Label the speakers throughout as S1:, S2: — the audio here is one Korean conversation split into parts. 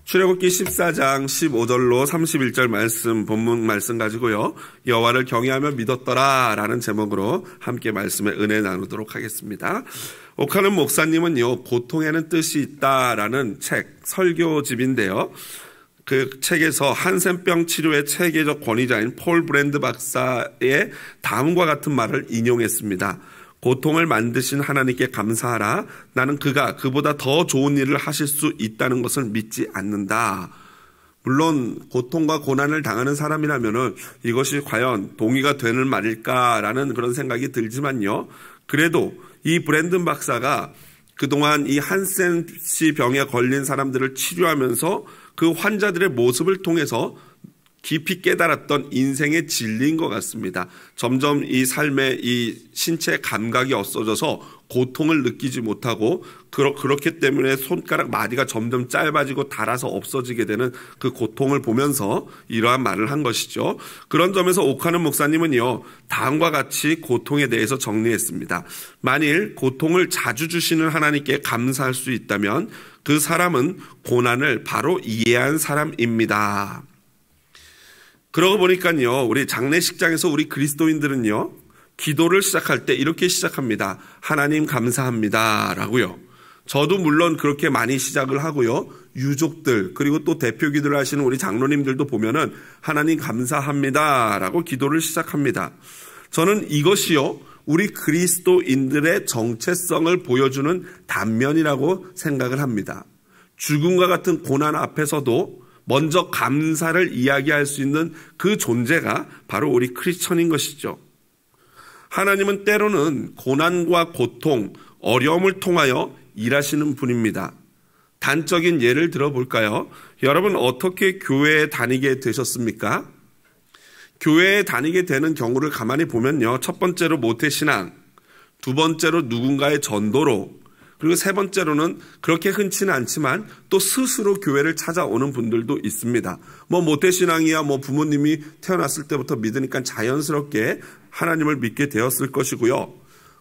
S1: 출애굽기 14장 15절로 31절 말씀, 본문 말씀 가지고요, 여호와를 경외하며 믿었더라 라는 제목으로 함께 말씀의 은혜 나누도록 하겠습니다. 옥하는 목사님은요, 고통에는 뜻이 있다라는 책, 설교집인데요, 그 책에서 한센병 치료의 체계적 권위자인 폴 브랜드 박사의 다음과 같은 말을 인용했습니다. 고통을 만드신 하나님께 감사하라. 나는 그가 그보다 더 좋은 일을 하실 수 있다는 것을 믿지 않는다. 물론 고통과 고난을 당하는 사람이라면 이것이 과연 동의가 되는 말일까라는 그런 생각이 들지만요. 그래도 이 브랜든 박사가 그동안 이 한센씨 병에 걸린 사람들을 치료하면서 그 환자들의 모습을 통해서 깊이 깨달았던 인생의 진리인 것 같습니다. 점점 이 삶의 이 신체 감각이 없어져서 고통을 느끼지 못하고 그렇기 때문에 손가락 마디가 점점 짧아지고 닳아서 없어지게 되는 그 고통을 보면서 이러한 말을 한 것이죠. 그런 점에서 옥하는 목사님은요, 다음과 같이 고통에 대해서 정리했습니다. 만일 고통을 자주 주시는 하나님께 감사할 수 있다면 그 사람은 고난을 바로 이해한 사람입니다. 그러고 보니까요, 우리 장례식장에서 우리 그리스도인들은요, 기도를 시작할 때 이렇게 시작합니다. 하나님 감사합니다 라고요. 저도 물론 그렇게 많이 시작을 하고요. 유족들 그리고 또 대표 기도를 하시는 우리 장로님들도 보면은 하나님 감사합니다 라고 기도를 시작합니다. 저는 이것이요, 우리 그리스도인들의 정체성을 보여주는 단면이라고 생각을 합니다. 죽음과 같은 고난 앞에서도 먼저 감사를 이야기할 수 있는 그 존재가 바로 우리 크리스천인 것이죠. 하나님은 때로는 고난과 고통, 어려움을 통하여 일하시는 분입니다. 단적인 예를 들어볼까요? 여러분 어떻게 교회에 다니게 되셨습니까? 교회에 다니게 되는 경우를 가만히 보면요, 첫 번째로 모태신앙, 두 번째로 누군가의 전도로, 그리고 세 번째로는 그렇게 흔치는 않지만 또 스스로 교회를 찾아오는 분들도 있습니다. 모태신앙이야 부모님이 태어났을 때부터 믿으니까 자연스럽게 하나님을 믿게 되었을 것이고요.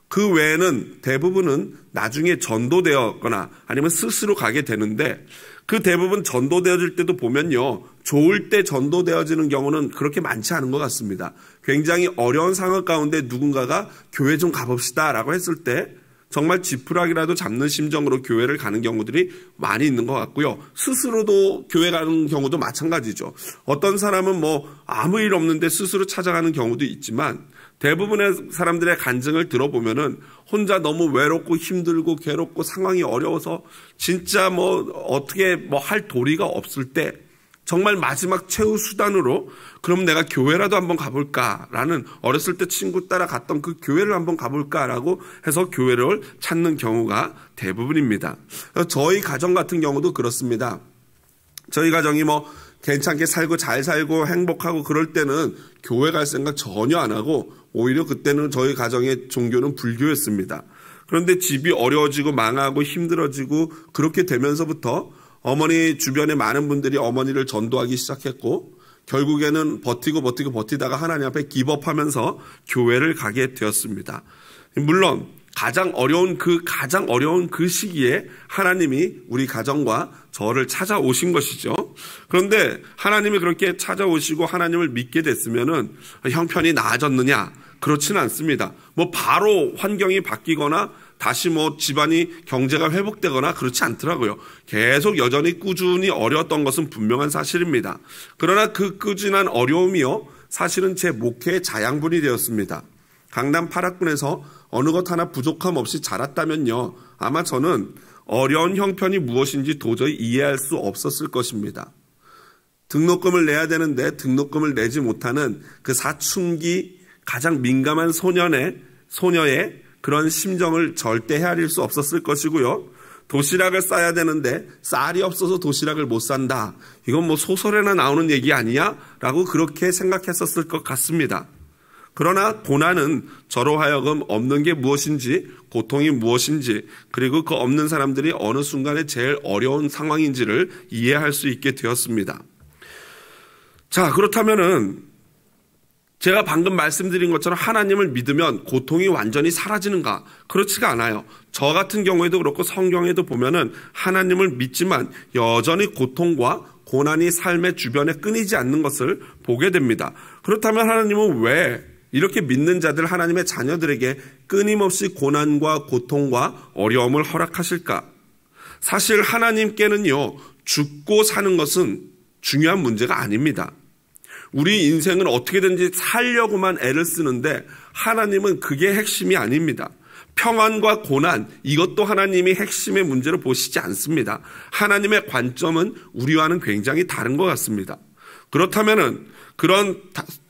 S1: 그 외에는 대부분은 나중에 전도되었거나 아니면 스스로 가게 되는데, 그 대부분 전도되어질 때도 보면요, 좋을 때 전도되어지는 경우는 그렇게 많지 않은 것 같습니다. 굉장히 어려운 상황 가운데 누군가가 교회 좀 가봅시다 라고 했을 때 정말 지푸라기라도 잡는 심정으로 교회를 가는 경우들이 많이 있는 것 같고요. 스스로도 교회 가는 경우도 마찬가지죠. 어떤 사람은 아무 일 없는데 스스로 찾아가는 경우도 있지만, 대부분의 사람들의 간증을 들어보면은 혼자 너무 외롭고 힘들고 괴롭고 상황이 어려워서 진짜 어떻게 할 도리가 없을 때 정말 마지막 최후 수단으로 그럼 내가 교회라도 한번 가볼까라는, 어렸을 때 친구 따라 갔던 그 교회를 한번 가볼까라고 해서 교회를 찾는 경우가 대부분입니다. 저희 가정 같은 경우도 그렇습니다. 저희 가정이 괜찮게 살고 잘 살고 행복하고 그럴 때는 교회 갈 생각 전혀 안 하고 오히려 그때는 저희 가정의 종교는 불교였습니다. 그런데 집이 어려워지고 망하고 힘들어지고 그렇게 되면서부터 어머니 주변에 많은 분들이 어머니를 전도하기 시작했고, 결국에는 버티다가 하나님 앞에 기법하면서 교회를 가게 되었습니다. 물론 가장 어려운 그 시기에 하나님이 우리 가정과 저를 찾아오신 것이죠. 그런데 하나님이 그렇게 찾아오시고 하나님을 믿게 됐으면은 형편이 나아졌느냐? 그렇지는 않습니다. 바로 환경이 바뀌거나 다시 집안이 경제가 회복되거나 그렇지 않더라고요. 계속 여전히 꾸준히 어려웠던 것은 분명한 사실입니다. 그러나 그 꾸준한 어려움이요, 사실은 제 목회의 자양분이 되었습니다. 강남 8학군에서 어느 것 하나 부족함 없이 자랐다면요, 아마 저는 어려운 형편이 무엇인지 도저히 이해할 수 없었을 것입니다. 등록금을 내야 되는데 등록금을 내지 못하는 그 사춘기 가장 민감한 소녀의 그런 심정을 절대 헤아릴 수 없었을 것이고요. 도시락을 싸야 되는데 쌀이 없어서 도시락을 못 산다. 이건 소설에나 나오는 얘기 아니야? 라고 그렇게 생각했었을 것 같습니다. 그러나 고난은 저로 하여금 없는 게 무엇인지, 고통이 무엇인지, 그리고 그 없는 사람들이 어느 순간에 제일 어려운 상황인지를 이해할 수 있게 되었습니다. 자, 그렇다면은 제가 방금 말씀드린 것처럼 하나님을 믿으면 고통이 완전히 사라지는가? 그렇지가 않아요. 저 같은 경우에도 그렇고 성경에도 보면은 하나님을 믿지만 여전히 고통과 고난이 삶의 주변에 끊이지 않는 것을 보게 됩니다. 그렇다면 하나님은 왜 이렇게 믿는 자들, 하나님의 자녀들에게 끊임없이 고난과 고통과 어려움을 허락하실까? 사실 하나님께는요, 죽고 사는 것은 중요한 문제가 아닙니다. 우리 인생은 어떻게든지 살려고만 애를 쓰는데 하나님은 그게 핵심이 아닙니다. 평안과 고난, 이것도 하나님이 핵심의 문제로 보시지 않습니다. 하나님의 관점은 우리와는 굉장히 다른 것 같습니다. 그렇다면은 그런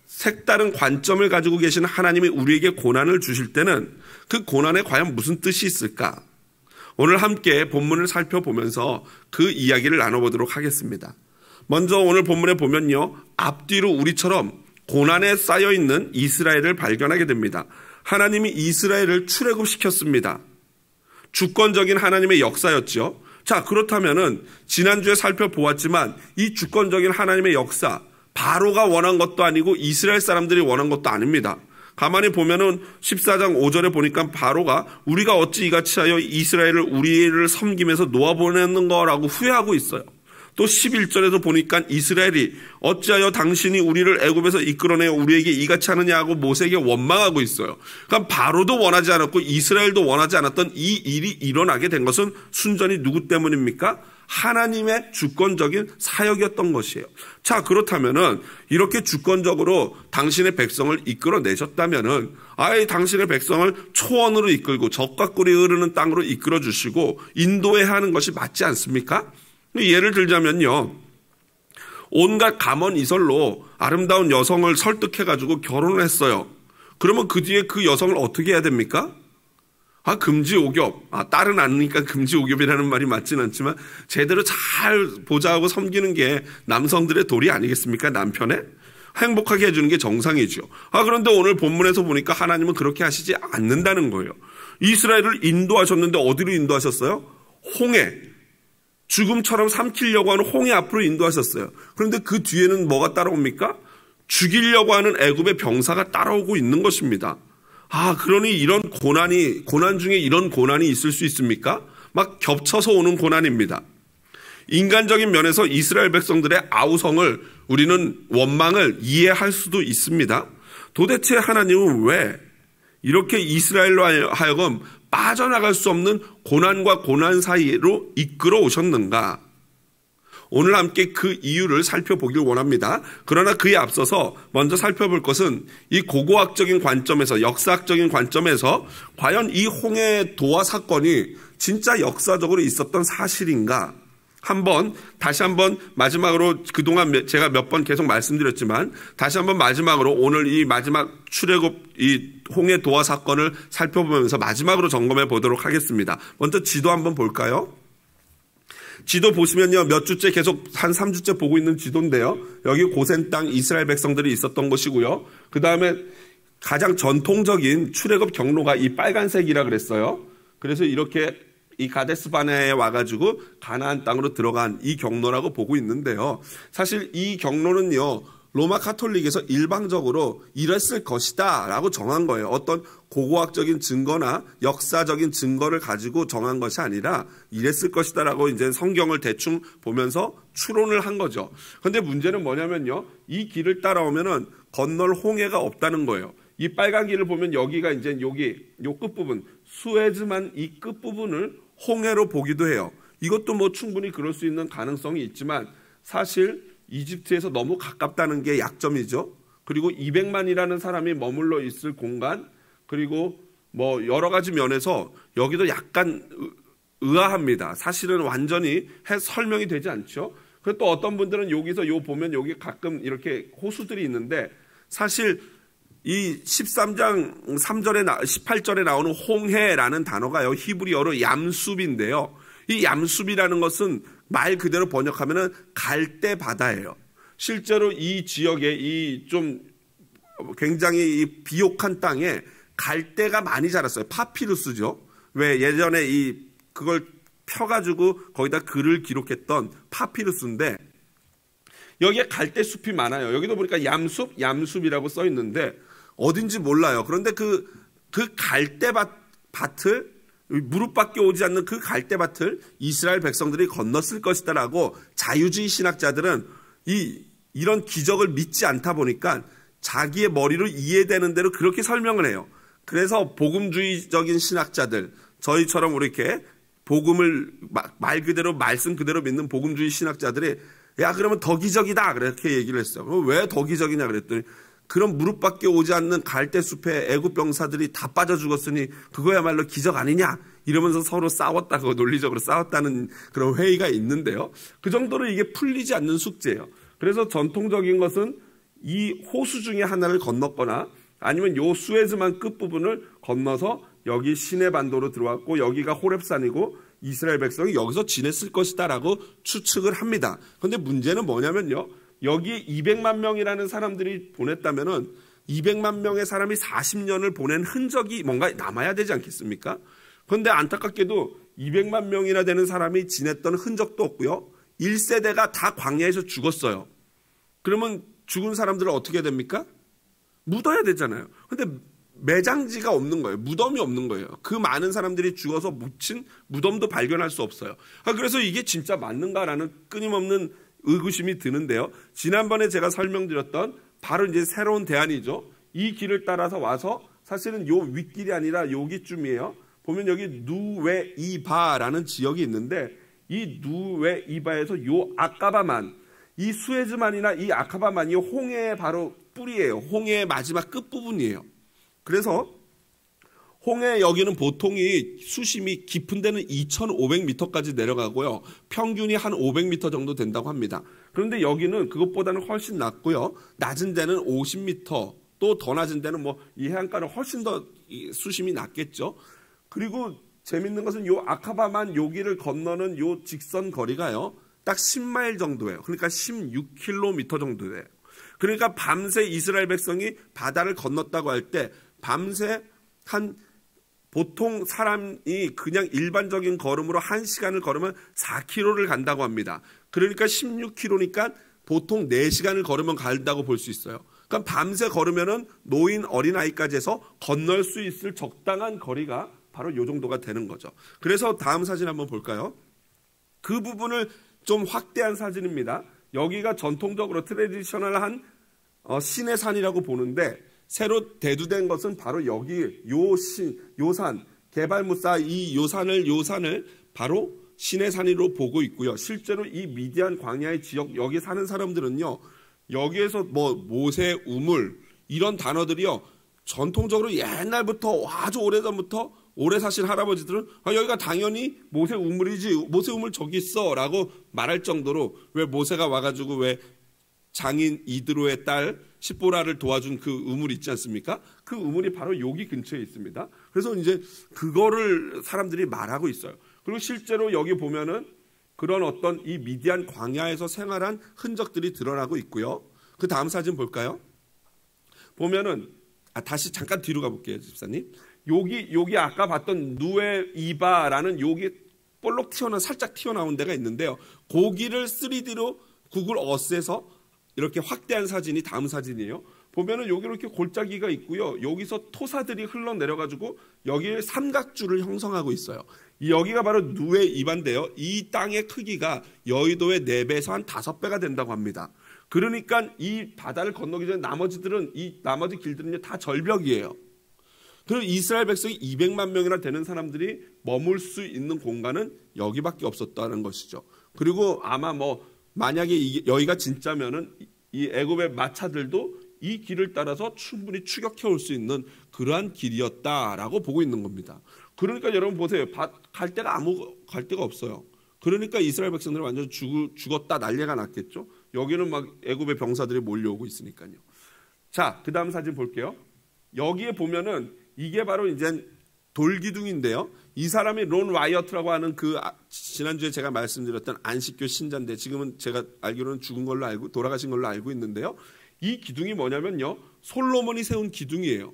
S1: 색다른 관점을 가지고 계신 하나님이 우리에게 고난을 주실 때는 그 고난에 과연 무슨 뜻이 있을까? 오늘 함께 본문을 살펴보면서 그 이야기를 나눠보도록 하겠습니다. 먼저 오늘 본문에 보면요, 앞뒤로 우리처럼 고난에 쌓여있는 이스라엘을 발견하게 됩니다. 하나님이 이스라엘을 출애굽시켰습니다. 주권적인 하나님의 역사였죠. 자, 그렇다면은 지난주에 살펴보았지만 이 주권적인 하나님의 역사, 바로가 원한 것도 아니고 이스라엘 사람들이 원한 것도 아닙니다. 가만히 보면은 14장 5절에 보니까 바로가 우리가 어찌 이같이 하여 이스라엘을 우리를 섬기면서 놓아보내는 거라고 후회하고 있어요. 또 11절에도 보니까 이스라엘이 어찌하여 당신이 우리를 애굽에서 이끌어내어 우리에게 이같이 하느냐고 모세에게 원망하고 있어요. 그러니까 바로도 원하지 않았고 이스라엘도 원하지 않았던 이 일이 일어나게 된 것은 순전히 누구 때문입니까? 하나님의 주권적인 사역이었던 것이에요. 자, 그렇다면은 이렇게 주권적으로 당신의 백성을 이끌어내셨다면은 아예 당신의 백성을 초원으로 이끌고 적과 꿀이 흐르는 땅으로 이끌어 주시고 인도해야 하는 것이 맞지 않습니까? 예를 들자면요, 온갖 감언이설로 아름다운 여성을 설득해가지고 결혼을 했어요. 그러면 그 뒤에 그 여성을 어떻게 해야 됩니까? 금지옥엽. 딸은 아니니까 금지옥엽이라는 말이 맞진 않지만 제대로 잘 보좌하고 섬기는 게 남성들의 도리 아니겠습니까? 남편에? 행복하게 해주는 게 정상이죠. 그런데 오늘 본문에서 보니까 하나님은 그렇게 하시지 않는다는 거예요. 이스라엘을 인도하셨는데 어디로 인도하셨어요? 홍해. 죽음처럼 삼키려고 하는 홍해 앞으로 인도하셨어요. 그런데 그 뒤에는 뭐가 따라옵니까? 죽이려고 하는 애굽의 병사가 따라오고 있는 것입니다. 그러니 이런 고난 중에 이런 고난이 있을 수 있습니까? 막 겹쳐서 오는 고난입니다. 인간적인 면에서 이스라엘 백성들의 아우성을 우리는 원망을 이해할 수도 있습니다. 도대체 하나님은 왜 이렇게 이스라엘로 하여금 빠져나갈 수 없는 고난과 고난 사이로 이끌어 오셨는가? 오늘 함께 그 이유를 살펴보길 원합니다. 그러나 그에 앞서서 먼저 살펴볼 것은 이 고고학적인 관점에서, 역사학적인 관점에서 과연 이 홍해 도화 사건이 진짜 역사적으로 있었던 사실인가? 다시 한번 마지막으로, 그동안 제가 몇 번 계속 말씀드렸지만 다시 한번 마지막으로 오늘 이 마지막 출애굽 이 홍해 도화 사건을 살펴보면서 마지막으로 점검해 보도록 하겠습니다. 먼저 지도 한번 볼까요? 지도 보시면요, 몇 주째 계속 한 3주째 보고 있는 지도인데요, 여기 고센 땅 이스라엘 백성들이 있었던 곳이고요. 그 다음에 가장 전통적인 출애굽 경로가 이 빨간색이라 그랬어요. 그래서 이렇게 이 가데스 바네아에 와가지고 가나안 땅으로 들어간 이 경로라고 보고 있는데요. 사실 이 경로는요, 로마 카톨릭에서 일방적으로 이랬을 것이다 라고 정한 거예요. 어떤 고고학적인 증거나 역사적인 증거를 가지고 정한 것이 아니라 이랬을 것이다 라고 이제 성경을 대충 보면서 추론을 한 거죠. 그런데 문제는 뭐냐면요, 이 길을 따라오면은 건널 홍해가 없다는 거예요. 이 빨간 길을 보면 여기가 이제 요 끝부분, 수에즈만 이 끝부분을 홍해로 보기도 해요. 이것도 뭐 충분히 그럴 수 있는 가능성이 있지만 사실 이집트에서 너무 가깝다는 게 약점이죠. 그리고 200만이라는 사람이 머물러 있을 공간, 그리고 뭐 여러 가지 면에서 여기도 약간 의아합니다. 사실은 완전히 설명이 되지 않죠. 그리고 또 어떤 분들은 여기서 보면 여기 가끔 이렇게 호수들이 있는데 사실 이 13장 3절에 18절에 나오는 홍해라는 단어가요, 히브리어로 얌숲인데요. 이 얌숲이라는 것은 말 그대로 번역하면은 갈대 바다예요. 실제로 이 지역에 이 좀 굉장히 이 비옥한 땅에 갈대가 많이 자랐어요. 파피루스죠. 왜 예전에 그걸 펴가지고 거기다 글을 기록했던 파피루스인데, 여기에 갈대숲이 많아요. 여기도 보니까 얌숲이라고 써 있는데 어딘지 몰라요. 그런데 그 갈대밭을, 무릎밖에 오지 않는 그 갈대밭을 이스라엘 백성들이 건넜을 것이다라고 자유주의 신학자들은 이런 기적을 믿지 않다 보니까 자기의 머리로 이해되는 대로 그렇게 설명을 해요. 그래서 복음주의적인 신학자들, 저희처럼 이렇게 복음을 말 그대로 말씀 그대로 믿는 복음주의 신학자들이 야 그러면 더 기적이다 그렇게 얘기를 했어요. 왜 더 기적이냐 그랬더니 그런 무릎밖에 오지 않는 갈대숲에 애굽 병사들이 다 빠져 죽었으니 그거야말로 기적 아니냐 이러면서 서로 싸웠다고 논리적으로 싸웠다는 그런 회의가 있는데요. 그 정도로 이게 풀리지 않는 숙제예요. 그래서 전통적인 것은 이 호수 중에 하나를 건넜거나 아니면 요 수에즈만 끝부분을 건너서 여기 시내 반도로 들어왔고 여기가 호렙산이고 이스라엘 백성이 여기서 지냈을 것이다라고 추측을 합니다. 그런데 문제는 뭐냐면요. 여기 200만 명이라는 사람들이 보냈다면은 200만 명의 사람이 40년을 보낸 흔적이 뭔가 남아야 되지 않겠습니까? 그런데 안타깝게도 200만 명이나 되는 사람이 지냈던 흔적도 없고요. 1세대가 다 광야에서 죽었어요. 그러면 죽은 사람들은 어떻게 됩니까? 묻어야 되잖아요. 그런데 매장지가 없는 거예요. 무덤이 없는 거예요. 그 많은 사람들이 죽어서 묻힌 무덤도 발견할 수 없어요. 그래서 이게 진짜 맞는가라는 끊임없는 의구심이 드는데요. 지난번에 제가 설명드렸던 바로 이제 새로운 대안이죠. 이 길을 따라서 와서 사실은 요 윗길이 아니라 여기쯤이에요. 보면 여기 누웨이바라는 지역이 있는데 이 누웨이바에서 요 아까바만, 이 수에즈만이나 이 아카바만이 홍해의 바로 뿌리예요. 홍해의 마지막 끝부분이에요. 그래서 홍해 여기는 보통이 수심이 깊은 데는 2,500m까지 내려가고요. 평균이 한 500m 정도 된다고 합니다. 그런데 여기는 그것보다는 훨씬 낮고요. 낮은 데는 50m, 또 더 낮은 데는 뭐 이 해안가는 훨씬 더 수심이 낮겠죠. 그리고 재밌는 것은 요 아카바만 여기를 건너는 요 직선 거리가요. 딱 10마일 정도예요. 그러니까 16km 정도 돼요. 그러니까 밤새 이스라엘 백성이 바다를 건넜다고 할 때 밤새 한 보통 사람이 그냥 일반적인 걸음으로 1시간을 걸으면 4km를 간다고 합니다. 그러니까 16km니까 보통 4시간을 걸으면 간다고 볼 수 있어요. 그러니까 밤새 걸으면은 노인 어린아이까지 해서 건널 수 있을 적당한 거리가 바로 이 정도가 되는 거죠. 그래서 다음 사진 한번 볼까요? 그 부분을 좀 확대한 사진입니다. 여기가 전통적으로 트레디셔널한 시내산이라고 보는데 새로 대두된 것은 바로 여기 요 산 개발무사 요 산을 바로 시내산으로 보고 있고요. 실제로 이 미디안 광야의 지역 여기 사는 사람들은요. 여기에서 뭐 모세 우물 이런 단어들이요. 전통적으로 옛날부터 아주 오래전부터 오래 사신 할아버지들은 여기가 당연히 모세 우물이지 모세 우물 저기 있어 라고 말할 정도로 왜 모세가 와가지고 왜 장인 이드로의 딸 십보라를 도와준 그 우물 있지 않습니까? 그 우물이 바로 여기 근처에 있습니다. 그래서 이제 그거를 사람들이 말하고 있어요. 그리고 실제로 여기 보면은 그런 어떤 이 미디안 광야에서 생활한 흔적들이 드러나고 있고요. 그 다음 사진 볼까요? 보면은 다시 잠깐 뒤로 가볼게요, 집사님. 여기 아까 봤던 누에이바라는 여기 볼록 살짝 튀어나온 데가 있는데요. 고기를 3D로 구글 어스에서 이렇게 확대한 사진이 다음 사진이에요. 보면은 여기 이렇게 골짜기가 있고요. 여기서 토사들이 흘러내려가지고 여기에 삼각주를 형성하고 있어요. 여기가 바로 누에이바인데요. 이 땅의 크기가 여의도의 4배에서 한 5배가 된다고 합니다. 그러니까 이 바다를 건너기 전에 이 나머지 길들은요 다 절벽이에요. 그리고 이스라엘 백성이 200만 명이나 되는 사람들이 머물 수 있는 공간은 여기밖에 없었다는 것이죠. 그리고 아마 만약에 여기가 진짜면은 이 애굽의 마차들도 이 길을 따라서 충분히 추격해 올 수 있는 그러한 길이었다라고 보고 있는 겁니다. 그러니까 여러분 보세요. 갈 데가 없어요. 그러니까 이스라엘 백성들은 완전 죽었다 난리가 났겠죠. 여기는 막 애굽의 병사들이 몰려오고 있으니까요. 자, 그 다음 사진 볼게요. 여기에 보면은 이게 바로 이제 돌기둥인데요. 이 사람이 론 와이어트라고 하는 지난주에 제가 말씀드렸던 안식교 신자인데 지금은 제가 알기로는 죽은 걸로 알고 돌아가신 걸로 알고 있는데요. 이 기둥이 뭐냐면요. 솔로몬이 세운 기둥이에요.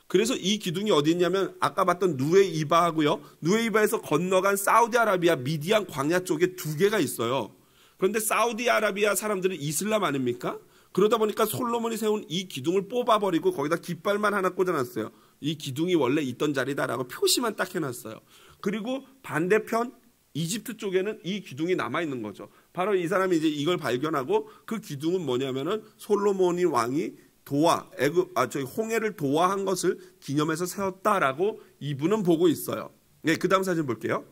S1: 그래서 이 기둥이 어디 있냐면 아까 봤던 누에이바하고요. 누에이바에서 건너간 사우디아라비아 미디안 광야 쪽에 2개가 있어요. 그런데 사우디아라비아 사람들은 이슬람 아닙니까? 그러다 보니까 솔로몬이 세운 이 기둥을 뽑아버리고 거기다 깃발만 하나 꽂아놨어요. 이 기둥이 원래 있던 자리다라고 표시만 딱 해놨어요. 그리고 반대편 이집트 쪽에는 이 기둥이 남아있는 거죠. 바로 이 사람이 이제 이걸 발견하고 그 기둥은 뭐냐면은 솔로몬이 왕이 홍해를 도화한 것을 기념해서 세웠다라고 이분은 보고 있어요. 네, 그 다음 사진 볼게요.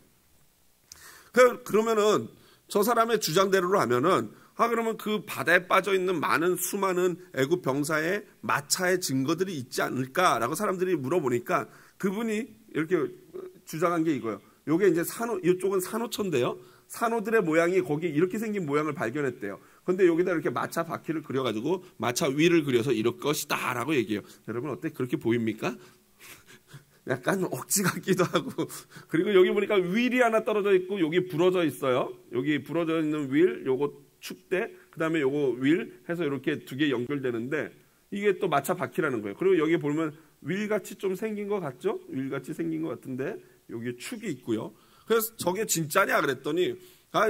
S1: 그러면은 저 사람의 주장대로 하면은 그러면 그 바다에 빠져 있는 수많은 애굽 병사의 마차의 증거들이 있지 않을까라고 사람들이 물어보니까 그분이 이렇게 주장한 게 이거예요. 요게 이제 이쪽은 산호초인데요. 산호들의 모양이 거기 이렇게 생긴 모양을 발견했대요. 근데 여기다 이렇게 마차 바퀴를 그려가지고 마차 위를 그려서 이럴 것이다 라고 얘기해요. 여러분 어때? 그렇게 보입니까? 약간 억지 같기도 하고. 그리고 여기 보니까 윌이 하나 떨어져 있고 여기 부러져 있어요. 여기 부러져 있는 윌, 요거 축대, 그 다음에 요거 윌 해서 이렇게 두 개 연결되는데 이게 또 마차 바퀴라는 거예요. 그리고 여기 보면 윌같이 좀 생긴 것 같죠? 윌같이 생긴 것 같은데 여기 축이 있고요. 그래서 저게 진짜냐 그랬더니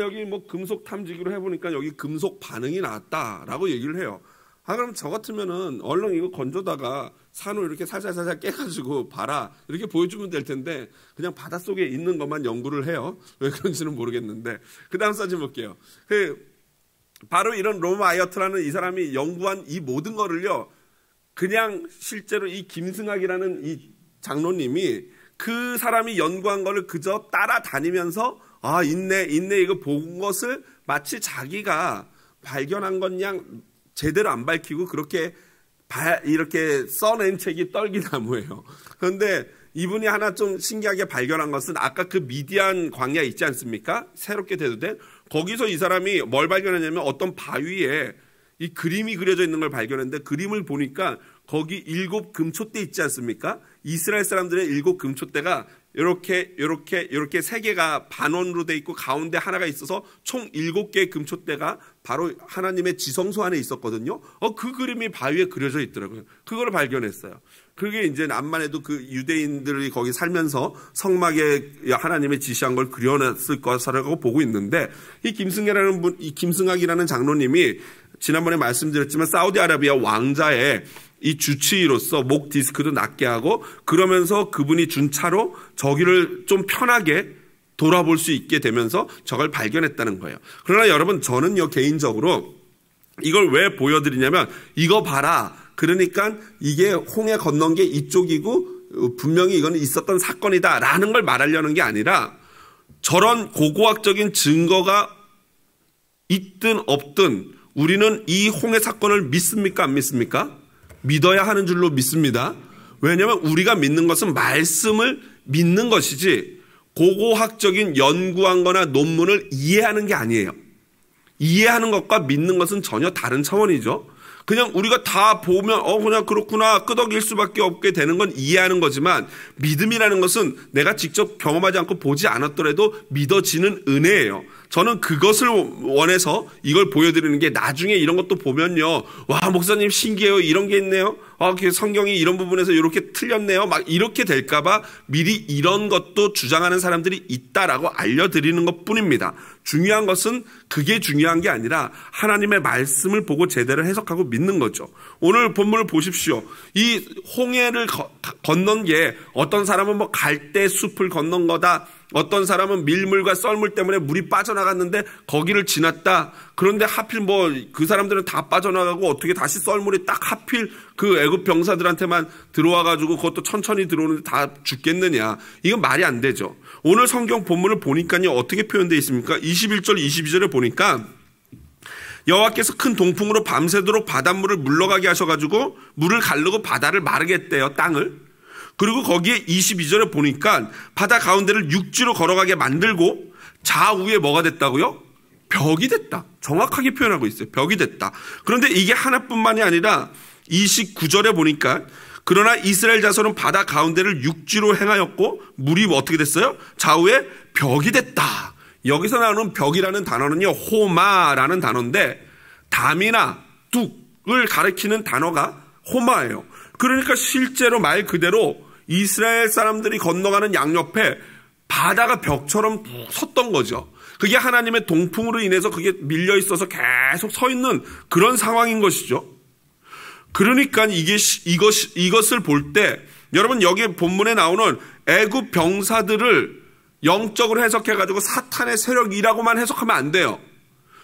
S1: 여기 뭐 금속 탐지기로 해보니까 여기 금속 반응이 나왔다라고 얘기를 해요. 그럼 저 같으면은 얼른 이거 건져다가 산호 이렇게 살살살살 깨가지고 봐라 이렇게 보여주면 될 텐데 그냥 바닷속에 있는 것만 연구를 해요. 왜 그런지는 모르겠는데. 그 다음 사진 볼게요. 바로 이런 로마이어트라는 이 사람이 연구한 이 모든 거를요, 그냥 실제로 이 김승학이라는 이 장로님이 그 사람이 연구한 거를 그저 따라다니면서 있네 이거 본 것을 마치 자기가 발견한 건 그냥 제대로 안 밝히고 그렇게 이렇게 써낸 책이 떨기나무예요. 그런데 이분이 하나 좀 신기하게 발견한 것은 아까 그 미디안 광야 있지 않습니까? 새롭게 대두된 거기서 이 사람이 뭘 발견했냐면 어떤 바위에 이 그림이 그려져 있는 걸 발견했는데 그림을 보니까 거기 7 금초대 있지 않습니까? 이스라엘 사람들의 7 금초대가 이렇게 3개가 반원으로 돼 있고 가운데 하나가 있어서 총 7개의 금초대가 바로 하나님의 지성소 안에 있었거든요. 그 그림이 바위에 그려져 있더라고요. 그걸 발견했어요. 그게 이제 암만 해도 그 유대인들이 거기 살면서 성막에 하나님의 지시한 걸 그려냈을 것이라고 보고 있는데 이 김승학이라는 장로님이 지난번에 말씀드렸지만 사우디아라비아 왕자의 이 주치의로서 목 디스크도 낮게 하고 그러면서 그분이 준 차로 저기를 좀 편하게 돌아볼 수 있게 되면서 저걸 발견했다는 거예요. 그러나 여러분 저는요 개인적으로 이걸 왜 보여드리냐면 이거 봐라. 그러니까 이게 홍해 건넌 게 이쪽이고 분명히 이건 있었던 사건이다 라는 걸 말하려는 게 아니라 저런 고고학적인 증거가 있든 없든 우리는 이 홍해 사건을 믿습니까 안 믿습니까? 믿어야 하는 줄로 믿습니다. 왜냐하면 우리가 믿는 것은 말씀을 믿는 것이지 고고학적인 연구한 거나 논문을 이해하는 게 아니에요. 이해하는 것과 믿는 것은 전혀 다른 차원이죠. 그냥 우리가 다 보면 그냥 그렇구나 끄덕일 수밖에 없게 되는 건 이해하는 거지만 믿음이라는 것은 내가 직접 경험하지 않고 보지 않았더라도 믿어지는 은혜예요. 저는 그것을 원해서 이걸 보여드리는 게 나중에 이런 것도 보면요. 와 목사님 신기해요. 이런 게 있네요. 성경이 이런 부분에서 이렇게 틀렸네요. 막 이렇게 될까봐 미리 이런 것도 주장하는 사람들이 있다라고 알려드리는 것뿐입니다. 중요한 것은 그게 중요한 게 아니라 하나님의 말씀을 보고 제대로 해석하고 믿는 거죠. 오늘 본문을 보십시오. 이 홍해를 건넌 게 어떤 사람은 뭐 갈대 숲을 건넌 거다. 어떤 사람은 밀물과 썰물 때문에 물이 빠져나갔는데 거기를 지났다. 그런데 하필 뭐 그 사람들은 다 빠져나가고 어떻게 다시 썰물이 딱 하필 그 애굽 병사들한테만 들어와가지고 그것도 천천히 들어오는데 다 죽겠느냐. 이건 말이 안 되죠. 오늘 성경 본문을 보니까요. 어떻게 표현되어 있습니까? 21절 22절에 보니까 여호와께서 큰 동풍으로 밤새도록 바닷물을 물러가게 하셔가지고 물을 가르고 바다를 마르게 했대요. 땅을. 그리고 거기에 22절에 보니까 바다 가운데를 육지로 걸어가게 만들고 좌우에 뭐가 됐다고요? 벽이 됐다. 정확하게 표현하고 있어요. 벽이 됐다. 그런데 이게 하나뿐만이 아니라 29절에 보니까 그러나 이스라엘 자손은 바다 가운데를 육지로 행하였고 물이 어떻게 됐어요? 좌우에 벽이 됐다. 여기서 나오는 벽이라는 단어는요. 호마라는 단어인데 담이나 둑을 가리키는 단어가 호마예요. 그러니까 실제로 말 그대로 이스라엘 사람들이 건너가는 양옆에 바다가 벽처럼 섰던 거죠. 그게 하나님의 동풍으로 인해서 그게 밀려 있어서 계속 서 있는 그런 상황인 것이죠. 그러니까 이것을 볼 때 여러분 여기 본문에 나오는 애굽 병사들을 영적으로 해석해가지고 사탄의 세력이라고만 해석하면 안 돼요.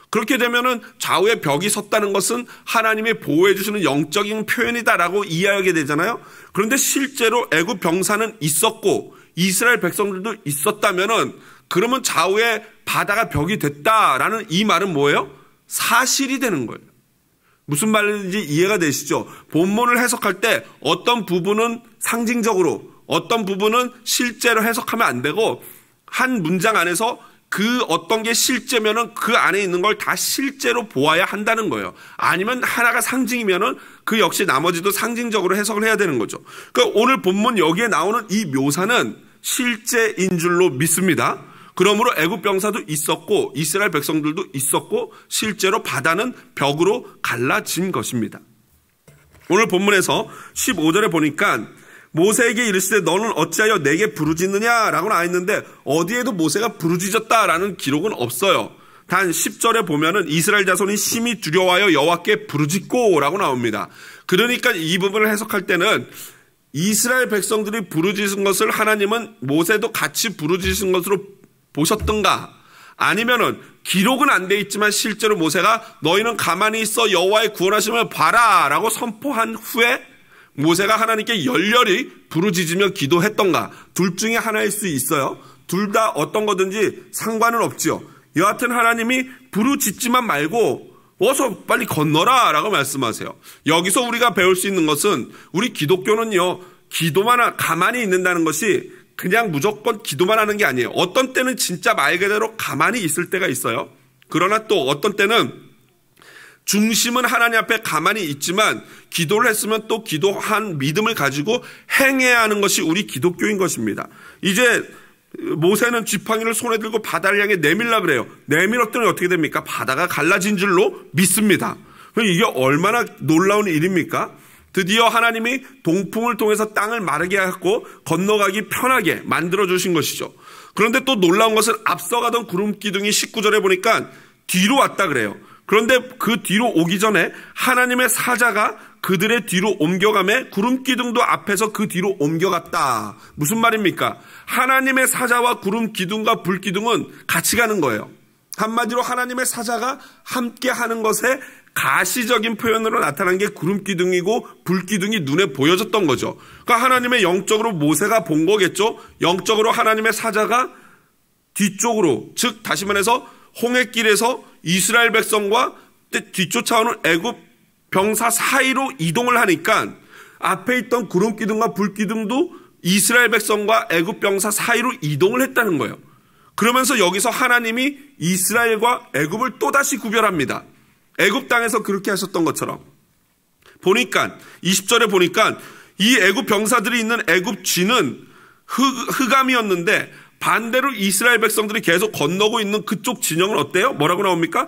S1: 그렇게 되면은 좌우에 벽이 섰다는 것은 하나님이 보호해 주시는 영적인 표현이다라고 이해하게 되잖아요. 그런데 실제로 애굽 병사는 있었고 이스라엘 백성들도 있었다면은 그러면 좌우에 바다가 벽이 됐다라는 이 말은 뭐예요? 사실이 되는 거예요. 무슨 말인지 이해가 되시죠? 본문을 해석할 때 어떤 부분은 상징적으로 어떤 부분은 실제로 해석하면 안 되고 한 문장 안에서 그 어떤 게 실제면은 그 안에 있는 걸 다 실제로 보아야 한다는 거예요. 아니면 하나가 상징이면은 그 역시 나머지도 상징적으로 해석을 해야 되는 거죠. 그러니까 오늘 본문 여기에 나오는 이 묘사는 실제인 줄로 믿습니다. 그러므로 애굽 병사도 있었고 이스라엘 백성들도 있었고 실제로 바다는 벽으로 갈라진 것입니다. 오늘 본문에서 15절에 보니까 모세에게 이르시되 너는 어찌하여 내게 부르짖느냐라고 나와 있는데 어디에도 모세가 부르짖었다라는 기록은 없어요. 단 10절에 보면은 이스라엘 자손이 심히 두려워하여 여호와께 부르짖고라고 나옵니다. 그러니까 이 부분을 해석할 때는 이스라엘 백성들이 부르짖은 것을 하나님은 모세도 같이 부르짖은 것으로 보셨던가 아니면은 기록은 안 돼 있지만 실제로 모세가 너희는 가만히 있어 여호와의 구원하심을 봐라라고 선포한 후에 모세가 하나님께 열렬히 부르짖으며 기도했던가 둘 중에 하나일 수 있어요. 둘 다 어떤 거든지 상관은 없지요. 여하튼 하나님이 부르짖지만 말고 어서 빨리 건너라 라고 말씀하세요. 여기서 우리가 배울 수 있는 것은 우리 기독교는요 기도만 가만히 있는다는 것이 그냥 무조건 기도만 하는 게 아니에요. 어떤 때는 진짜 말 그대로 가만히 있을 때가 있어요. 그러나 또 어떤 때는 중심은 하나님 앞에 가만히 있지만 기도를 했으면 또 기도한 믿음을 가지고 행해야 하는 것이 우리 기독교인 것입니다. 이제 모세는 지팡이를 손에 들고 바다를 향해 내밀라 그래요. 내밀었더니 어떻게 됩니까? 바다가 갈라진 줄로 믿습니다. 이게 얼마나 놀라운 일입니까? 드디어 하나님이 동풍을 통해서 땅을 마르게 하고 건너가기 편하게 만들어주신 것이죠. 그런데 또 놀라운 것은 앞서가던 구름 기둥이 19절에 보니까 뒤로 왔다 그래요. 그런데 그 뒤로 오기 전에 하나님의 사자가 그들의 뒤로 옮겨가매 구름 기둥도 앞에서 그 뒤로 옮겨갔다. 무슨 말입니까? 하나님의 사자와 구름 기둥과 불 기둥은 같이 가는 거예요. 한마디로 하나님의 사자가 함께 하는 것에 가시적인 표현으로 나타난 게 구름 기둥이고 불 기둥이 눈에 보여졌던 거죠. 그러니까 하나님의 영적으로 모세가 본 거겠죠. 영적으로 하나님의 사자가 뒤쪽으로, 즉 다시 말해서 홍해길에서 이스라엘 백성과 뒤쫓아오는 애굽 병사 사이로 이동을 하니까 앞에 있던 구름 기둥과 불 기둥도 이스라엘 백성과 애굽 병사 사이로 이동을 했다는 거예요. 그러면서 여기서 하나님이 이스라엘과 애굽을 또다시 구별합니다. 애굽 땅에서 그렇게 하셨던 것처럼 보니까 20절에 보니까 이 애굽 병사들이 있는 애굽 쥐는 흑암이었는데 반대로 이스라엘 백성들이 계속 건너고 있는 그쪽 진영은 어때요? 뭐라고 나옵니까?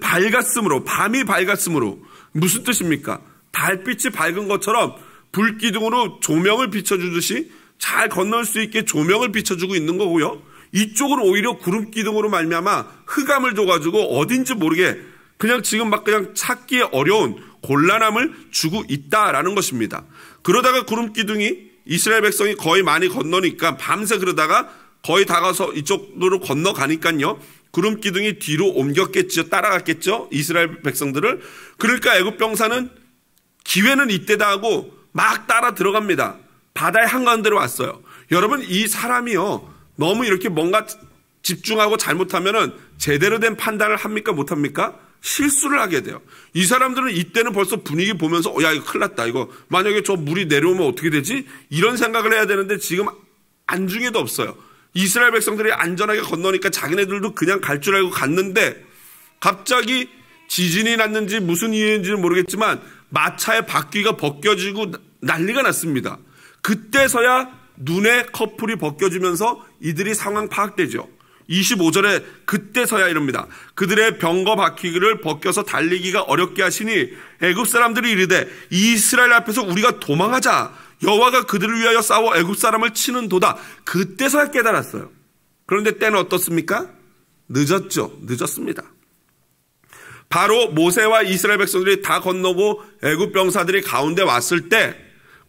S1: 밝았으므로, 밤이 밝았으므로. 무슨 뜻입니까? 달빛이 밝은 것처럼 불기둥으로 조명을 비춰주듯이 잘 건널 수 있게 조명을 비춰주고 있는 거고요. 이쪽은 오히려 구름 기둥으로 말미암아 흑암을 줘가지고 어딘지 모르게 그냥 지금 막 그냥 찾기 어려운 곤란함을 주고 있다라는 것입니다. 그러다가 구름 기둥이 이스라엘 백성이 거의 많이 건너니까 밤새 그러다가 거의 다 가서 이쪽으로 건너가니까요. 구름 기둥이 뒤로 옮겼겠죠. 따라갔겠죠. 이스라엘 백성들을. 그러니까 애굽 병사는 기회는 이때다 하고 막 따라 들어갑니다. 바다의 한가운데로 왔어요. 여러분 이 사람이요. 너무 이렇게 뭔가 집중하고 잘못하면은 제대로 된 판단을 합니까? 못합니까? 실수를 하게 돼요. 이 사람들은 이때는 벌써 분위기 보면서 야 이거 큰일 났다. 이거 만약에 저 물이 내려오면 어떻게 되지? 이런 생각을 해야 되는데 지금 안중에도 없어요. 이스라엘 백성들이 안전하게 건너니까 자기네들도 그냥 갈 줄 알고 갔는데 갑자기 지진이 났는지 무슨 이유인지는 모르겠지만 마차의 바퀴가 벗겨지고 난리가 났습니다. 그때서야 눈에 커플이 벗겨지면서 이들이 상황 파악되죠. 25절에 그때서야 이럽니다. 그들의 병거 바퀴를 벗겨서 달리기가 어렵게 하시니 애굽 사람들이 이르되 이스라엘 앞에서 우리가 도망하자. 여호와가 그들을 위하여 싸워 애굽 사람을 치는 도다. 그때서야 깨달았어요. 그런데 때는 어떻습니까? 늦었죠. 늦었습니다. 바로 모세와 이스라엘 백성들이 다 건너고 애굽 병사들이 가운데 왔을 때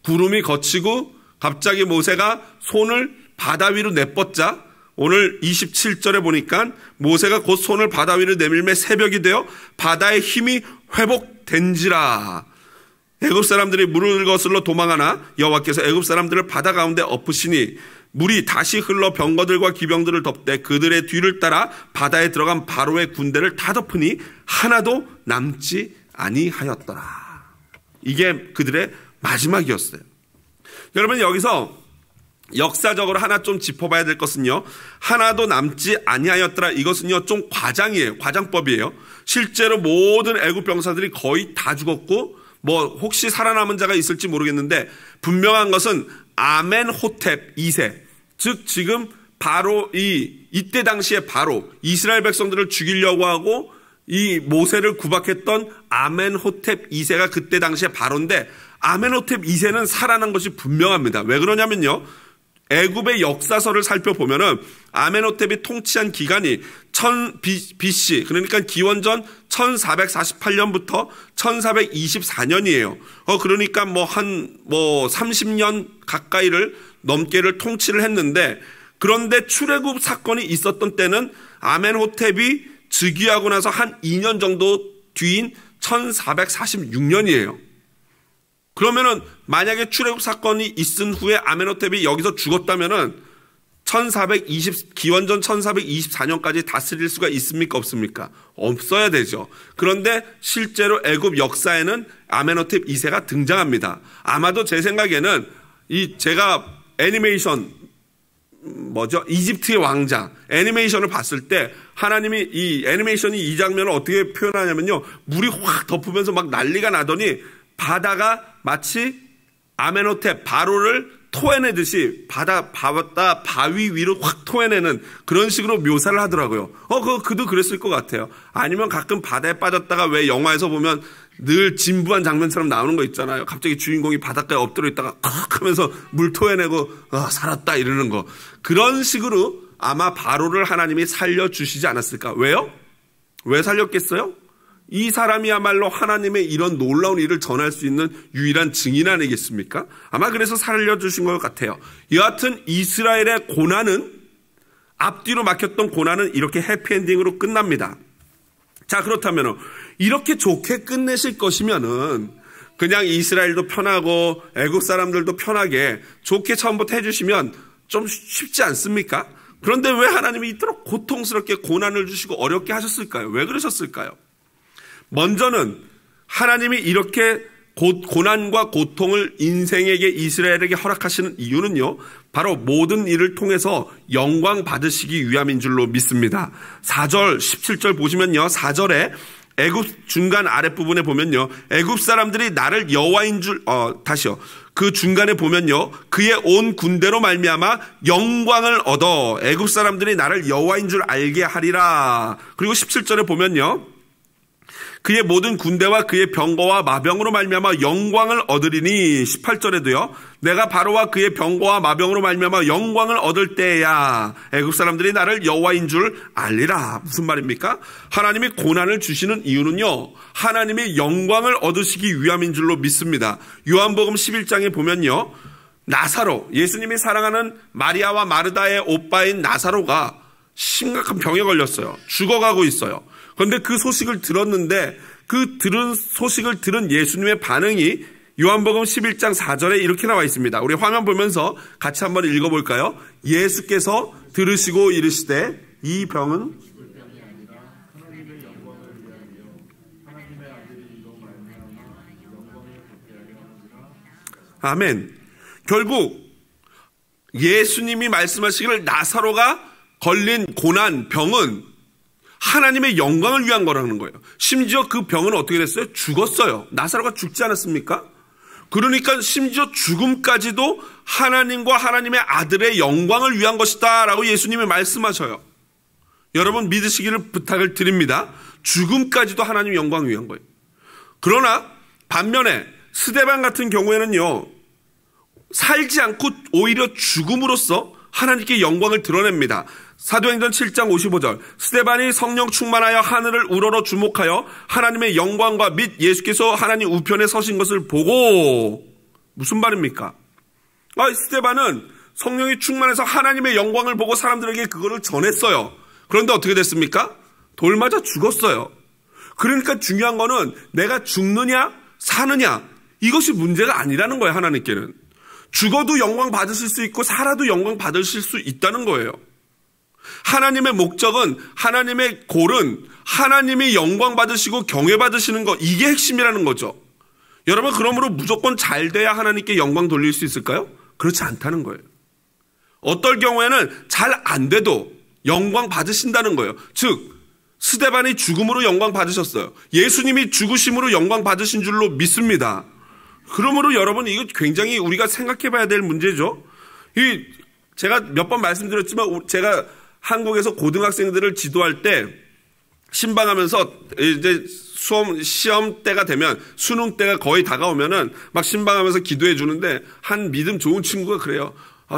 S1: 구름이 걷히고 갑자기 모세가 손을 바다 위로 내뻗자 오늘 27절에 보니까 모세가 곧 손을 바다 위로 내밀매 새벽이 되어 바다의 힘이 회복된지라. 애굽 사람들이 물을 거슬러 도망하나 여호와께서 애굽 사람들을 바다 가운데 엎으시니 물이 다시 흘러 병거들과 기병들을 덮되 그들의 뒤를 따라 바다에 들어간 바로의 군대를 다 덮으니 하나도 남지 아니하였더라. 이게 그들의 마지막이었어요. 여러분, 여기서 역사적으로 하나 좀 짚어봐야 될 것은요, 하나도 남지 아니하였더라. 이것은요 좀 과장이에요. 과장법이에요. 실제로 모든 애굽 병사들이 거의 다 죽었고 혹시 살아남은 자가 있을지 모르겠는데 분명한 것은 아멘호텝 2세, 즉 지금 바로 이때 당시에 바로 이스라엘 백성들을 죽이려고 하고 이 모세를 구박했던 아멘호텝 2세가 그때 당시에 바로인데, 아멘호텝 2세는 살아난 것이 분명합니다. 왜 그러냐면요, 애굽의 역사서를 살펴보면은 아멘호텝이 통치한 기간이 BC, 그러니까 기원전 1448년부터 1424년이에요. 그러니까 30년 가까이를 넘게를 통치를 했는데, 그런데 출애굽 사건이 있었던 때는 아멘호텝이 즉위하고 나서 한 2년 정도 뒤인 1446년이에요. 그러면은 만약에 출애굽 사건이 있은 후에 아멘호텝이 여기서 죽었다면은 기원전 1424년까지 다스릴 수가 있습니까? 없습니까? 없어야 되죠. 그런데 실제로 애굽 역사에는 아멘호텝 2세가 등장합니다. 아마도 제 생각에는 제가 애니메이션 이집트의 왕자 애니메이션을 봤을 때 하나님이 이 애니메이션이 이 장면을 어떻게 표현하냐면요, 물이 확 덮으면서 막 난리가 나더니 바다가 마치 아멘호텝 바로를 토해내듯이 바위 위로 확 토해내는 그런 식으로 묘사를 하더라고요. 그도 그랬을 것 같아요. 아니면 가끔 바다에 빠졌다가 왜 영화에서 보면 늘 진부한 장면처럼 나오는 거 있잖아요. 갑자기 주인공이 바닷가에 엎드려 있다가 콱 하면서 물 토해내고 살았다 이러는 거. 그런 식으로 아마 바로를 하나님이 살려주시지 않았을까. 왜요? 왜 살렸겠어요? 이 사람이야말로 하나님의 이런 놀라운 일을 전할 수 있는 유일한 증인 아니겠습니까? 아마 그래서 살려주신 것 같아요. 여하튼 이스라엘의 고난은, 앞뒤로 막혔던 고난은 이렇게 해피엔딩으로 끝납니다. 자, 그렇다면 이렇게 좋게 끝내실 것이면은 그냥 이스라엘도 편하고 애굽 사람들도 편하게 좋게 처음부터 해주시면 좀 쉽지 않습니까? 그런데 왜 하나님이 이토록 고통스럽게 고난을 주시고 어렵게 하셨을까요? 왜 그러셨을까요? 먼저는 하나님이 이렇게 고난과 고통을 인생에게, 이스라엘에게 허락하시는 이유는요, 바로 모든 일을 통해서 영광 받으시기 위함인 줄로 믿습니다. 4절 17절 보시면요, 4절에 애굽 중간 아랫부분에 보면요, 애굽 사람들이 나를 여호와인 줄, 그 중간에 보면요, 그의 온 군대로 말미암아 영광을 얻어 애굽 사람들이 나를 여호와인 줄 알게 하리라. 그리고 17절에 보면요, 그의 모든 군대와 그의 병거와 마병으로 말미암아 영광을 얻으리니, 18절에도요, 내가 바로와 그의 병거와 마병으로 말미암아 영광을 얻을 때야 애굽 사람들이 나를 여호와인 줄 알리라. 무슨 말입니까? 하나님이 고난을 주시는 이유는요, 하나님의 영광을 얻으시기 위함인 줄로 믿습니다. 요한복음 11장에 보면요, 나사로, 예수님이 사랑하는 마리아와 마르다의 오빠인 나사로가 심각한 병에 걸렸어요. 죽어가고 있어요. 그런데 그 소식을 들었는데 소식을 들은 예수님의 반응이 요한복음 11장 4절에 이렇게 나와 있습니다. 우리 화면 보면서 같이 한번 읽어볼까요? 예수께서 들으시고 이르시되 이 병은 아멘. 결국 예수님이 말씀하시기를 나사로가 걸린 고난, 병은 하나님의 영광을 위한 거라는 거예요. 심지어 그 병은 어떻게 됐어요? 죽었어요. 나사로가 죽지 않았습니까? 그러니까 심지어 죽음까지도 하나님과 하나님의 아들의 영광을 위한 것이다 라고 예수님이 말씀하셔요. 여러분 믿으시기를 부탁을 드립니다. 죽음까지도 하나님의 영광을 위한 거예요. 그러나 반면에 스데반 같은 경우에는요, 살지 않고 오히려 죽음으로써 하나님께 영광을 드러냅니다. 사도행전 7장 55절 스데반이 성령 충만하여 하늘을 우러러 주목하여 하나님의 영광과 및 예수께서 하나님 우편에 서신 것을 보고, 무슨 말입니까? 스데반은 성령이 충만해서 하나님의 영광을 보고 사람들에게 그거를 전했어요. 그런데 어떻게 됐습니까? 돌 맞아 죽었어요. 그러니까 중요한 거는 내가 죽느냐 사느냐 이것이 문제가 아니라는 거예요. 하나님께는 죽어도 영광 받으실 수 있고 살아도 영광 받으실 수 있다는 거예요. 하나님의 목적은, 하나님의 골은 하나님이 영광 받으시고 경외 받으시는 거, 이게 핵심이라는 거죠. 여러분, 그러므로 무조건 잘 돼야 하나님께 영광 돌릴 수 있을까요? 그렇지 않다는 거예요. 어떨 경우에는 잘 안 돼도 영광 받으신다는 거예요. 즉 스데반이 죽음으로 영광 받으셨어요. 예수님이 죽으심으로 영광 받으신 줄로 믿습니다. 그러므로 여러분, 이거 굉장히 우리가 생각해 봐야 될 문제죠. 제가 몇 번 말씀드렸지만 제가 한국에서 고등학생들을 지도할 때 신방하면서 이제 시험 때가 되면, 수능 때가 거의 다가오면은 막 신방하면서 기도해 주는데 한 믿음 좋은 친구가 그래요.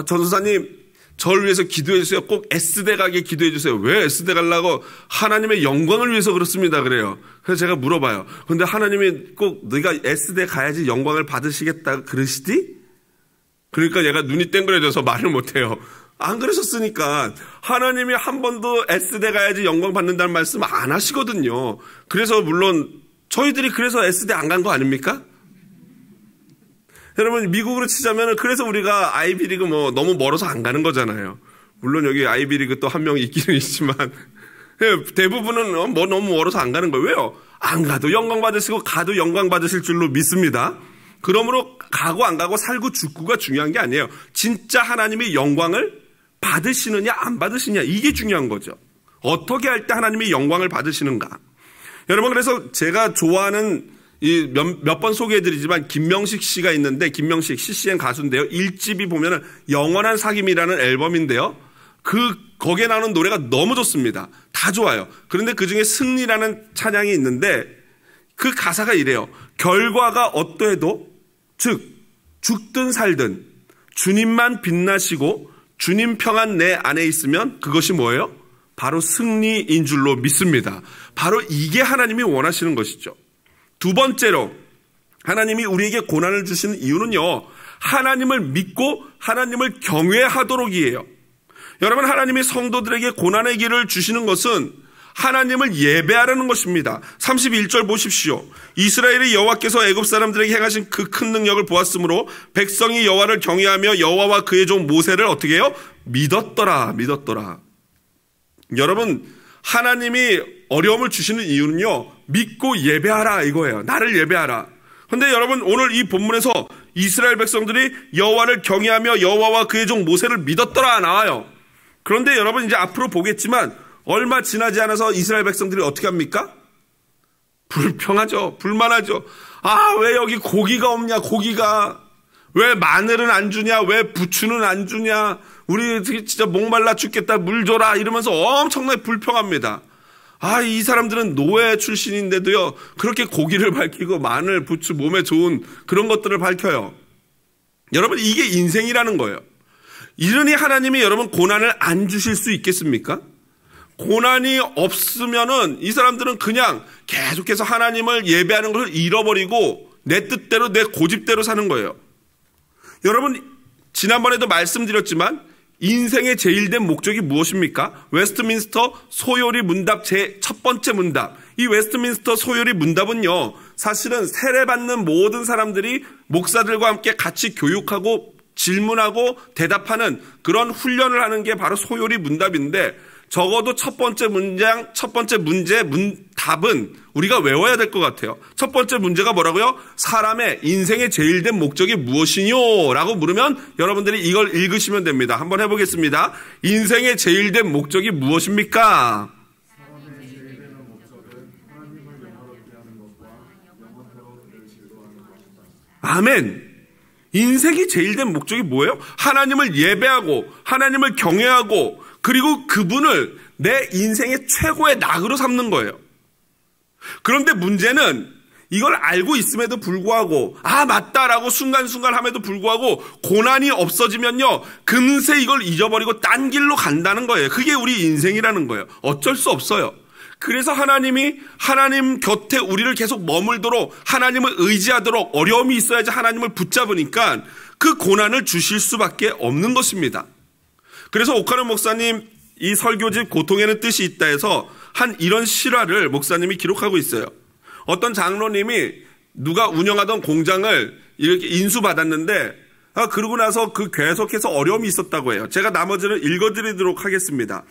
S1: 전도사님, 저를 위해서 기도해 주세요. 꼭 S대 가게 기도해 주세요. 왜 S대 가려고? 하나님의 영광을 위해서 그렇습니다. 그래요. 그래서 제가 물어봐요. 근데 하나님이 꼭 네가 S대 가야지 영광을 받으시겠다 그러시디? 그러니까 얘가 눈이 땡그레져서 말을 못해요. 안 그러셨으니까 하나님이 한 번도 S대 가야지 영광 받는다는 말씀 안 하시거든요. 그래서 물론 저희들이 그래서 S대 안 간 거 아닙니까? 여러분, 미국으로 치자면 그래서 우리가 아이비리그 너무 멀어서 안 가는 거잖아요. 물론 여기 아이비리그 또 한 명 있기는 있지만 대부분은 너무 멀어서 안 가는 거예요. 왜요? 안 가도 영광 받으시고 가도 영광 받으실 줄로 믿습니다. 그러므로 가고 안 가고 살고 죽고가 중요한 게 아니에요. 진짜 하나님이 영광을 받으시느냐 안 받으시느냐, 이게 중요한 거죠. 어떻게 할 때 하나님이 영광을 받으시는가. 여러분, 그래서 제가 좋아하는 몇 번 소개해드리지만 김명식 씨가 있는데, 김명식 CCM 가수인데요. 1집이 보면은 영원한 사귐이라는 앨범인데요. 거기에 나오는 노래가 너무 좋습니다. 다 좋아요. 그런데 그 중에 승리라는 찬양이 있는데 그 가사가 이래요. 결과가 어떠해도, 즉 죽든 살든 주님만 빛나시고 주님 평안 내 안에 있으면 그것이 뭐예요? 바로 승리인 줄로 믿습니다. 바로 이게 하나님이 원하시는 것이죠. 두 번째로 하나님이 우리에게 고난을 주시는 이유는요, 하나님을 믿고 하나님을 경외하도록이에요. 여러분, 하나님이 성도들에게 고난의 길을 주시는 것은 하나님을 예배하라는 것입니다. 31절 보십시오. 이스라엘의 여호와께서 애굽 사람들에게 행하신 그 큰 능력을 보았으므로 백성이 여호와를 경외하며 여호와와 그의 종 모세를 어떻게 해요? 믿었더라. 여러분, 하나님이 어려움을 주시는 이유는요, 믿고 예배하라 이거예요. 나를 예배하라. 그런데 여러분, 오늘 이 본문에서 이스라엘 백성들이 여호와를 경외하며 여호와와 그의 종 모세를 믿었더라 나와요. 그런데 여러분, 이제 앞으로 보겠지만 얼마 지나지 않아서 이스라엘 백성들이 어떻게 합니까? 불평하죠. 불만하죠. 왜 여기 고기가 없냐, 고기가. 왜 마늘은 안 주냐, 왜 부추는 안 주냐, 우리 진짜 목말라 죽겠다, 물 줘라, 이러면서 엄청나게 불평합니다. 이 사람들은 노예 출신인데도요, 그렇게 고기를 밝히고 마늘, 부추, 몸에 좋은 그런 것들을 밝혀요. 여러분, 이게 인생이라는 거예요. 이러니 하나님이 여러분 고난을 안 주실 수 있겠습니까? 고난이 없으면은 이 사람들은 그냥 계속해서 하나님을 예배하는 것을 잃어버리고 내 뜻대로, 내 고집대로 사는 거예요. 여러분, 지난번에도 말씀드렸지만 인생의 제일된 목적이 무엇입니까? 웨스트민스터 소요리 문답 제 첫 번째 문답. 이 웨스트민스터 소요리 문답은요, 사실은 세례받는 모든 사람들이 목사들과 함께 같이 교육하고 질문하고 대답하는 그런 훈련을 하는 게 바로 소요리 문답인데, 적어도 첫 번째 문장, 첫 번째 문제, 답은 우리가 외워야 될 것 같아요. 첫 번째 문제가 뭐라고요? 사람의 인생의 제일된 목적이 무엇이뇨? 라고 물으면 여러분들이 이걸 읽으시면 됩니다. 한번 해보겠습니다. 인생의 제일된 목적이 무엇입니까?
S2: 사람의 제일된 목적은 하나님을 영화롭게 하는 것과 영원토록 그를 즐거워하는 것이다.
S1: 아멘. 인생의 제일된 목적이 뭐예요? 하나님을 예배하고 하나님을 경외하고 그리고 그분을 내 인생의 최고의 낙으로 삼는 거예요. 그런데 문제는 이걸 알고 있음에도 불구하고 맞다라고 순간순간 함에도 불구하고 고난이 없어지면요 금세 이걸 잊어버리고 딴 길로 간다는 거예요. 그게 우리 인생이라는 거예요. 어쩔 수 없어요. 그래서 하나님이 하나님 곁에 우리를 계속 머물도록 하나님을 의지하도록 어려움이 있어야지 하나님을 붙잡으니까 그 고난을 주실 수밖에 없는 것입니다. 그래서 오카는 목사님 이 설교집 고통에는 뜻이 있다 해서 한 이런 실화를 목사님이 기록하고 있어요. 어떤 장로님이 누가 운영하던 공장을 이렇게 인수받았는데 그러고 나서 계속해서 어려움이 있었다고 해요. 제가 나머지는 읽어드리도록 하겠습니다.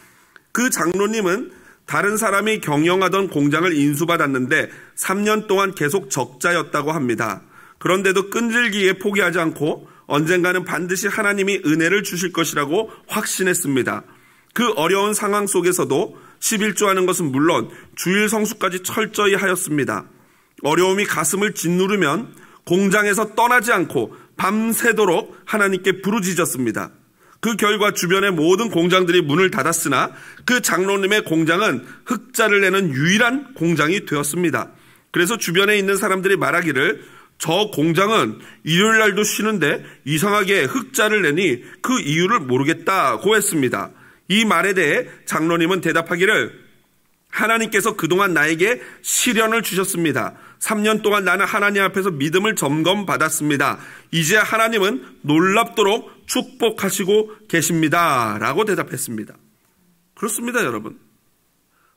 S1: 그 장로님은 다른 사람이 경영하던 공장을 인수받았는데 3년 동안 계속 적자였다고 합니다. 그런데도 끈질기게 포기하지 않고 언젠가는 반드시 하나님이 은혜를 주실 것이라고 확신했습니다. 그 어려운 상황 속에서도 11조하는 것은 물론 주일 성수까지 철저히 하였습니다. 어려움이 가슴을 짓누르면 공장에서 떠나지 않고 밤새도록 하나님께 부르짖었습니다. 그 결과 주변의 모든 공장들이 문을 닫았으나 그 장로님의 공장은 흑자를 내는 유일한 공장이 되었습니다. 그래서 주변에 있는 사람들이 말하기를 저 공장은 일요일 날도 쉬는데 이상하게 흑자를 내니 그 이유를 모르겠다고 했습니다. 이 말에 대해 장로님은 대답하기를 하나님께서 그동안 나에게 시련을 주셨습니다. 3년 동안 나는 하나님 앞에서 믿음을 점검받았습니다. 이제 하나님은 놀랍도록 축복하시고 계십니다. 라고 대답했습니다. 그렇습니다, 여러분.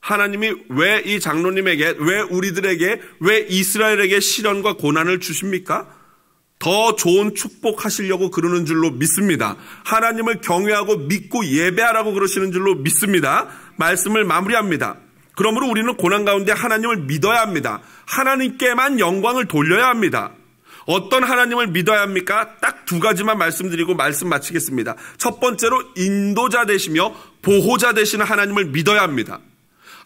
S1: 하나님이 왜 이 장로님에게, 왜 우리들에게, 왜 이스라엘에게 시련과 고난을 주십니까? 더 좋은 축복하시려고 그러는 줄로 믿습니다. 하나님을 경외하고 믿고 예배하라고 그러시는 줄로 믿습니다. 말씀을 마무리합니다. 그러므로 우리는 고난 가운데 하나님을 믿어야 합니다. 하나님께만 영광을 돌려야 합니다. 어떤 하나님을 믿어야 합니까? 딱 두 가지만 말씀드리고 말씀 마치겠습니다. 첫 번째로 인도자 되시며 보호자 되시는 하나님을 믿어야 합니다.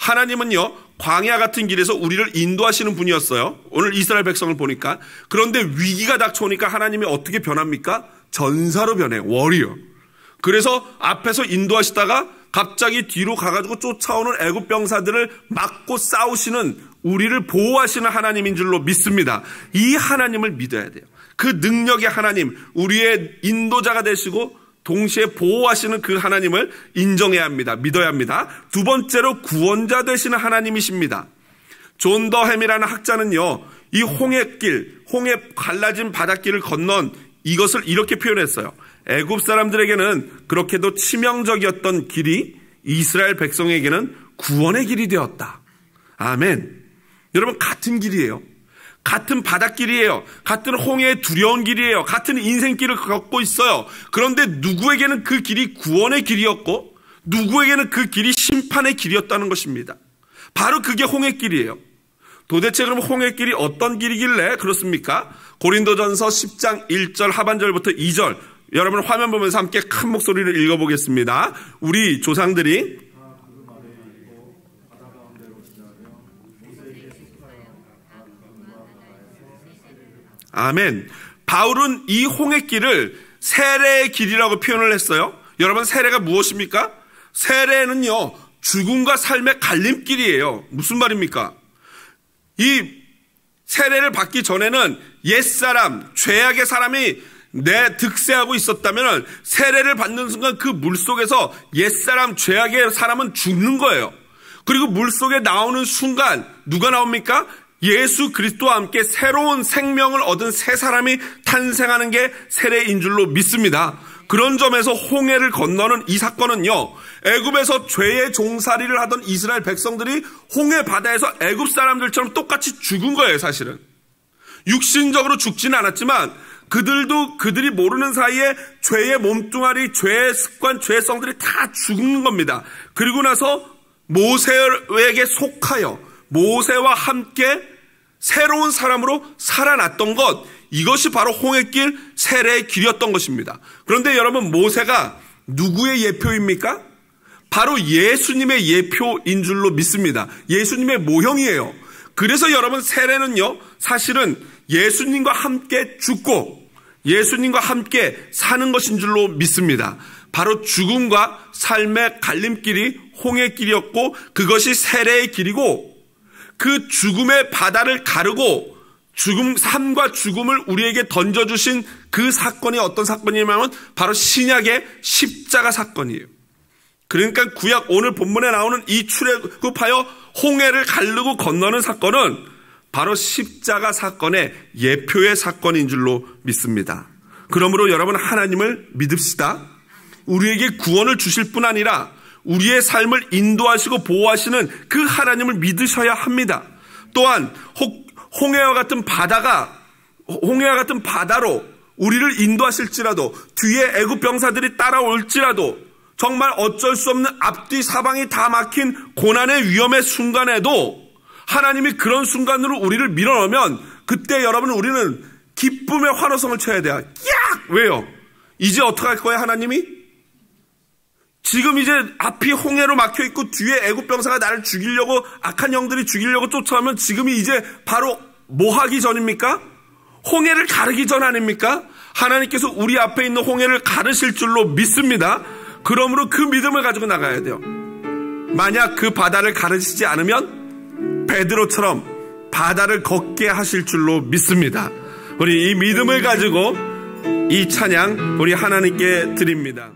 S1: 하나님은요 광야 같은 길에서 우리를 인도하시는 분이었어요. 오늘 이스라엘 백성을 보니까. 그런데 위기가 닥쳐오니까 하나님이 어떻게 변합니까? 전사로 변해. 워리어. 그래서 앞에서 인도하시다가 갑자기 뒤로 가가지고 쫓아오는 애굽 병사들을 막고 싸우시는, 우리를 보호하시는 하나님인 줄로 믿습니다. 이 하나님을 믿어야 돼요. 그 능력의 하나님, 우리의 인도자가 되시고 동시에 보호하시는 그 하나님을 인정해야 합니다. 믿어야 합니다. 두 번째로 구원자 되시는 하나님이십니다. 존 더 햄이라는 학자는요, 이 홍해길, 홍해 갈라진 바닷길을 건넌 이것을 이렇게 표현했어요. 애굽 사람들에게는 그렇게도 치명적이었던 길이 이스라엘 백성에게는 구원의 길이 되었다. 아멘. 여러분, 같은 길이에요. 같은 바닷길이에요. 같은 홍해의 두려운 길이에요. 같은 인생길을 걷고 있어요. 그런데 누구에게는 그 길이 구원의 길이었고 누구에게는 그 길이 심판의 길이었다는 것입니다. 바로 그게 홍해길이에요. 도대체 그럼 홍해길이 어떤 길이길래 그렇습니까? 고린도전서 10장 1절 하반절부터 2절, 여러분 화면 보면서 함께 큰 목소리를 읽어보겠습니다. 우리 조상들이 아멘. 바울은 이 홍해길을 세례의 길이라고 표현을 했어요. 여러분, 세례가 무엇입니까? 세례는요, 죽음과 삶의 갈림길이에요. 무슨 말입니까? 이 세례를 받기 전에는 옛사람, 죄악의 사람이 내 득세하고 있었다면 세례를 받는 순간 그 물속에서 옛사람, 죄악의 사람은 죽는 거예요. 그리고 물속에 나오는 순간 누가 나옵니까? 예수 그리스도와 함께 새로운 생명을 얻은 새 사람이 탄생하는 게 세례인 줄로 믿습니다. 그런 점에서 홍해를 건너는 이 사건은요, 애굽에서 죄의 종살이를 하던 이스라엘 백성들이 홍해 바다에서 애굽 사람들처럼 똑같이 죽은 거예요. 사실은 육신적으로 죽지는 않았지만 그들이 모르는 사이에 죄의 몸뚱아리, 죄의 습관, 죄성들이 다 죽는 겁니다. 그리고 나서 모세에게 속하여 모세와 함께 새로운 사람으로 살아났던 것, 이것이 바로 홍해길 세례의 길이었던 것입니다. 그런데 여러분, 모세가 누구의 예표입니까? 바로 예수님의 예표인 줄로 믿습니다. 예수님의 모형이에요. 그래서 여러분, 세례는요, 사실은 예수님과 함께 죽고 예수님과 함께 사는 것인 줄로 믿습니다. 바로 죽음과 삶의 갈림길이 홍해길이었고 그것이 세례의 길이고, 그 죽음의 바다를 가르고 삶과 죽음을 우리에게 던져주신 그 사건이 어떤 사건이냐면 바로 신약의 십자가 사건이에요. 그러니까 구약 오늘 본문에 나오는 이 출애굽하여 홍해를 가르고 건너는 사건은 바로 십자가 사건의 예표의 사건인 줄로 믿습니다. 그러므로 여러분, 하나님을 믿읍시다. 우리에게 구원을 주실 뿐 아니라 우리의 삶을 인도하시고 보호하시는 그 하나님을 믿으셔야 합니다. 또한 홍해와 같은 바다로 우리를 인도하실지라도, 뒤에 애굽 병사들이 따라올지라도, 정말 어쩔 수 없는 앞뒤 사방이 다 막힌 고난의 위험의 순간에도 하나님이 그런 순간으로 우리를 밀어넣으면 그때 여러분, 우리는 기쁨의 환호성을 쳐야 돼요. 야! 왜요? 이제 어떡할 거예요, 하나님이? 지금 이제 앞이 홍해로 막혀있고 뒤에 애굽 병사가 나를 죽이려고, 악한 영들이 죽이려고 쫓아오면 지금이 이제 바로 뭐 하기 전입니까? 홍해를 가르기 전 아닙니까? 하나님께서 우리 앞에 있는 홍해를 가르실 줄로 믿습니다. 그러므로 그 믿음을 가지고 나가야 돼요. 만약 그 바다를 가르시지 않으면 베드로처럼 바다를 걷게 하실 줄로 믿습니다. 우리 이 믿음을 가지고 이 찬양 우리 하나님께 드립니다.